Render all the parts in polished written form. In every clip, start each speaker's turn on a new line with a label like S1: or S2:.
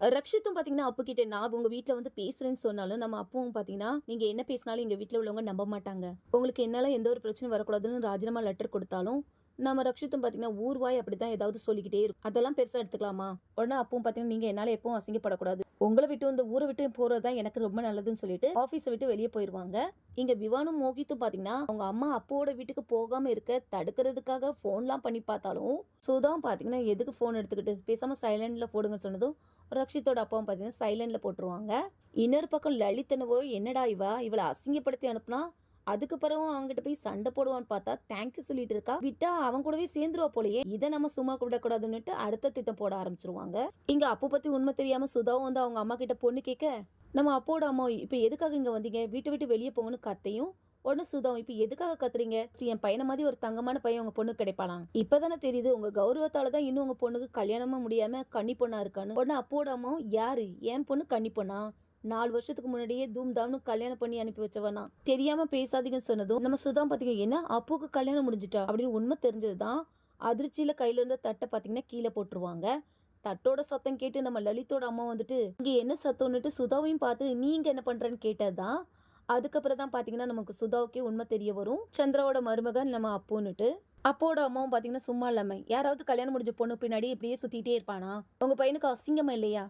S1: ரக்ஷித்தும் பாத்தீங்கன்னா அப்பு கிட்ட நான் உங்க வீட்ல வந்து பேசுறேன்னு சொன்னாலும் நம்ம அப்பவும் பாத்தீங்கன்னா நீங்க என்ன பேசினாலும் எங்க வீட்ல உள்ளவங்க நம்ப மாட்டாங்க. உங்களுக்கு என்னால எந்த ஒரு பிரச்சனையும் வரக்கூடாதுன்னு ராஜினாமா லெட்டர் கொடுத்தாலும் நம்ம ரக்ஷித்தும் பாத்தீங்கன்னா ஊர்வாய் அப்படிதான் ஏதாவது சொல்லிக்கிட்டே இருக்கும். அதெல்லாம் பெருசா எடுத்துக்கலாமா? உடனே அப்பவும் பாத்தீங்கன்னா நீங்க என்னால எப்பவும் அசிங்கப்படக்கூடாது. உங்களை விட்டு இந்த ஊரை விட்டு போறதுதான் எனக்கு ரொம்ப நல்லதுன்னு சொல்லிட்டு ஆபீஸை விட்டு வெளியே போயிருவாங்க. இங்க விவானும் மோகித்தும் பாத்தீங்கன்னா அவங்க அம்மா அப்போட வீட்டுக்கு போகாம இருக்க தடுக்கிறதுக்காக போன்லாம் பண்ணி பார்த்தாலும் சுதாவும் பாத்தீங்கன்னா எதுக்கு போன் எடுத்துக்கிட்டு பேசாம சைலண்ட்ல போடுங்க சொன்னதும் ரக்ஷித்தோட அப்பாவும் பாத்தீங்கன்னா சைலண்ட்ல போட்டுருவாங்க. இன்னொரு பக்கம் லலிதனவோ என்னடா இவளை அசிங்கப்படுத்தி அனுப்புனா அதுக்கு பிறகு அவங்ககிட்ட போய் சண்டை போடுவான்னு பார்த்தா தேங்க்யூ சொல்லிட்டு இருக்கா. விட்டா அவன் கூடவே சேர்ந்துருவா போலயே. இதை நம்ம சும்மா விடக்கூடாதுன்னுட்டு அடுத்த திட்டம் போட ஆரம்பிச்சிருவாங்க. இங்க அப்போ பத்தி உண்மை தெரியாம சுதாவும் வந்து அவங்க அம்மா கிட்ட பொண்ணு கேட்க நம்ம அப்போட அம்மா இப்ப எதுக்காக இங்க வந்தீங்க, வீட்டை விட்டு வெளியே போங்கன்னு கத்தையும் உடனே சுதாவும் இப்ப எதுக்காக கத்துறீங்க, என் பையனை மாதிரி ஒரு தங்கமான பையன் உங்க பொண்ணு கிடைப்பானா, இப்பதானே தெரியுது உங்க கௌரவத்தாலதான் இன்னும் உங்க பொண்ணுக்கு கல்யாணமா முடியாம கன்னி பொண்ணா இருக்கான்னு. உடனே அப்போட அம்மாவும் யாரு என் பொண்ணு கன்னி பொண்ணா, 4 வருஷத்துக்கு முன்னாடியே தூம் தாம்னு கல்யாணம் பண்ணி அனுப்பி வச்சவனா, தெரியாம பேசாதீங்கன்னு சொன்னதும் நம்ம சுதா பாத்தீங்க என்ன அப்புக்கு கல்யாணம் முடிஞ்சிட்டா அப்படின்னு உண்மை தெரிஞ்சதுதான் அதிர்ச்சியில கையில இருந்த தட்டை பாத்தீங்கன்னா கீழே போட்டுருவாங்க. தட்டோட சத்தம் கேட்டு நம்ம லலிதோட அம்மா வந்துட்டு இங்க என்ன சத்தம்னுட்டு சுதாவையும் பார்த்து நீங்க என்ன பண்றேன்னு கேட்டதுதான். அதுக்கப்புறம் தான் பாத்தீங்கன்னா நமக்கு சுதாவுக்கே உண்மை தெரிய வரும், சந்திராவோட மருமகன் நம்ம அப்புன்னுட்டு. அப்போட அம்மாவும் பாத்தீங்கன்னா சும்மா இல்லாம யாராவது கல்யாணம் முடிஞ்ச பொண்ணு பின்னாடி இப்படியே சுத்திட்டே இருப்பானா, உங்க பையனுக்கு அசிங்கமா இல்லையா,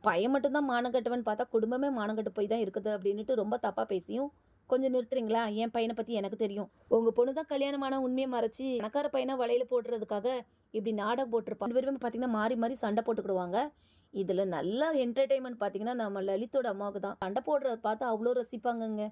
S1: பையன் மட்டும்தான் மானங்கட்டவன் பார்த்தா குடும்பமே மானங்கட்டு போய் தான் இருக்குது அப்படின்னுட்டு ரொம்ப தப்பா பேசியும் கொஞ்சம் நிறுத்துறீங்களா, என் பையனை பத்தி எனக்கு தெரியும், உங்க பொண்ணு தான் கல்யாணமான உண்மையை மறைச்சு பணக்கார பையனை வலையில போடுறதுக்காக இப்படி நாடகம் போட்டிருப்பாங்க. பேருமே பாத்தீங்கன்னா மாறி மாறி சண்டை போட்டுக்கிடுவாங்க. இதுல நல்ல என்டர்டைன்மெண்ட் பாத்தீங்கன்னா நம்ம லலிதோட அம்மாவுக்கு தான். சண்டை போடுறத பார்த்தா அவ்வளோ ரசிப்பாங்கங்க.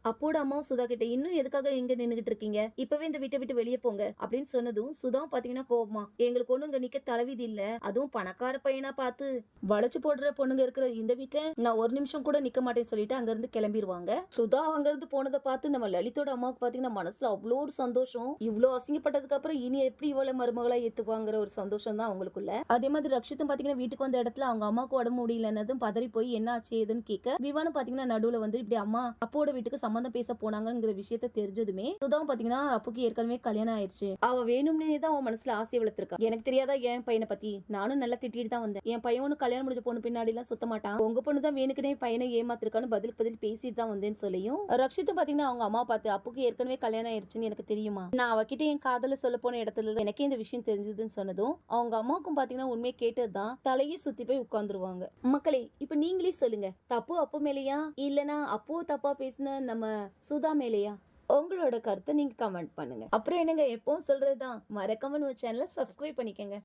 S1: அப்போட அம்மாவும் சுதா கிட்ட இன்னும் எதுக்காக இங்க நின்னுகிட்டு இருக்கீங்க, இப்பவே இந்த வீட்டை விட்டு வெளியே போங்க அப்படின்னு சொன்னதும் சுதாவும் பாத்தீங்கன்னா கோபமா எங்களுக்கு ஒண்ணு இங்க நிக்க தலைவிதி இல்ல, அதுவும் பணக்கார பையனா பார்த்து வளைச்சு போடுற பொண்ணுங்க இருக்கிற இந்த வீட்டுல நான் ஒரு நிமிஷம் கூட நிக்க மாட்டேன்னு சொல்லிட்டு அங்க இருந்து கிளம்பிடுவாங்க. சுதா அங்க இருந்து போனதை பார்த்து நம்ம லலிதோட அம்மாவுக்கு பாத்தீங்கன்னா மனசுல அவ்வளோ ஒரு சந்தோஷம். இவ்வளவு அசிங்கப்பட்டதுக்கு அப்புறம் இனி எப்படி இவ்வளவு மருமகளா ஏத்துக்குவாங்கிற ஒரு சந்தோஷம் தான் அவங்களுக்குள்ள. அதே மாதிரி ரக்ஷித்தும் பாத்தீங்கன்னா வீட்டுக்கு வந்த இடத்துல அவங்க அம்மாவுக்கு உடம்பு முடியலன்னதும் பதறி போய் என்ன ஆச்சு ஏதுன்னு கேட்க விவானும் பாத்தீங்கன்னா நடுவுல வந்து இப்படி அம்மா அப்போட வீட்டுக்கு சம்பந்தம் பேச போனாங்கிற விஷயத்த தெரிஞ்சதுமே சுதாவும் பாத்தீங்கன்னா அப்புக்கு ஏற்கனவே கல்யாணம் ஆயிடுச்சு, அவ வேணும்னே தான் அவன் மனசுல ஆசை வளர்த்திருக்கா, எனக்கு தெரியாதா என் பையனை பத்தி, நானும் நல்லா திட்டிட்டு தான் வந்தேன், என் பையனும் கல்யாணம் முடிஞ்ச பொண்ணு பின்னாடி எல்லாம் சுத்த மாட்டான், உங்க பொண்ணு தான் வேணுக்குனே பையனை ஏமாத்திருக்கான்னு பதில் பேசிட்டு தான் வந்தேன்னு சொல்லியும் ரக்ஷித்தும் பாத்தீங்கன்னா அவங்க அம்மா பார்த்து அப்புக்கு ஏற்கனவே கல்யாணம் ஆயிடுச்சுன்னு எனக்கு தெரியுமா, நான் அவகிட்ட என் காதல சொல்ல போன இடத்துல எனக்கே இந்த விஷயம் தெரிஞ்சதுன்னு சொன்னதும் அவங்க அம்மாவுக்கும் பாத்தீங்கன்னா உண்மையை கேட்டதுதான் தலையே சுத்தி போய் உட்கார்ந்துருவாங்க. மக்களே இப்ப நீங்களே சொல்லுங்க, தப்பு அப்பு மேலையா இல்லனா அப்போ தப்பா பேசின நம்ம சுதா மேலையா, உங்களோட கருத்தை நீங்க கமெண்ட் பண்ணுங்க. அப்புறம் என்னங்க எப்பவும் சொல்றதுதான் மறக்காம நம்ம சேனலை சப்ஸ்கிரைப் பண்ணிக்கங்க.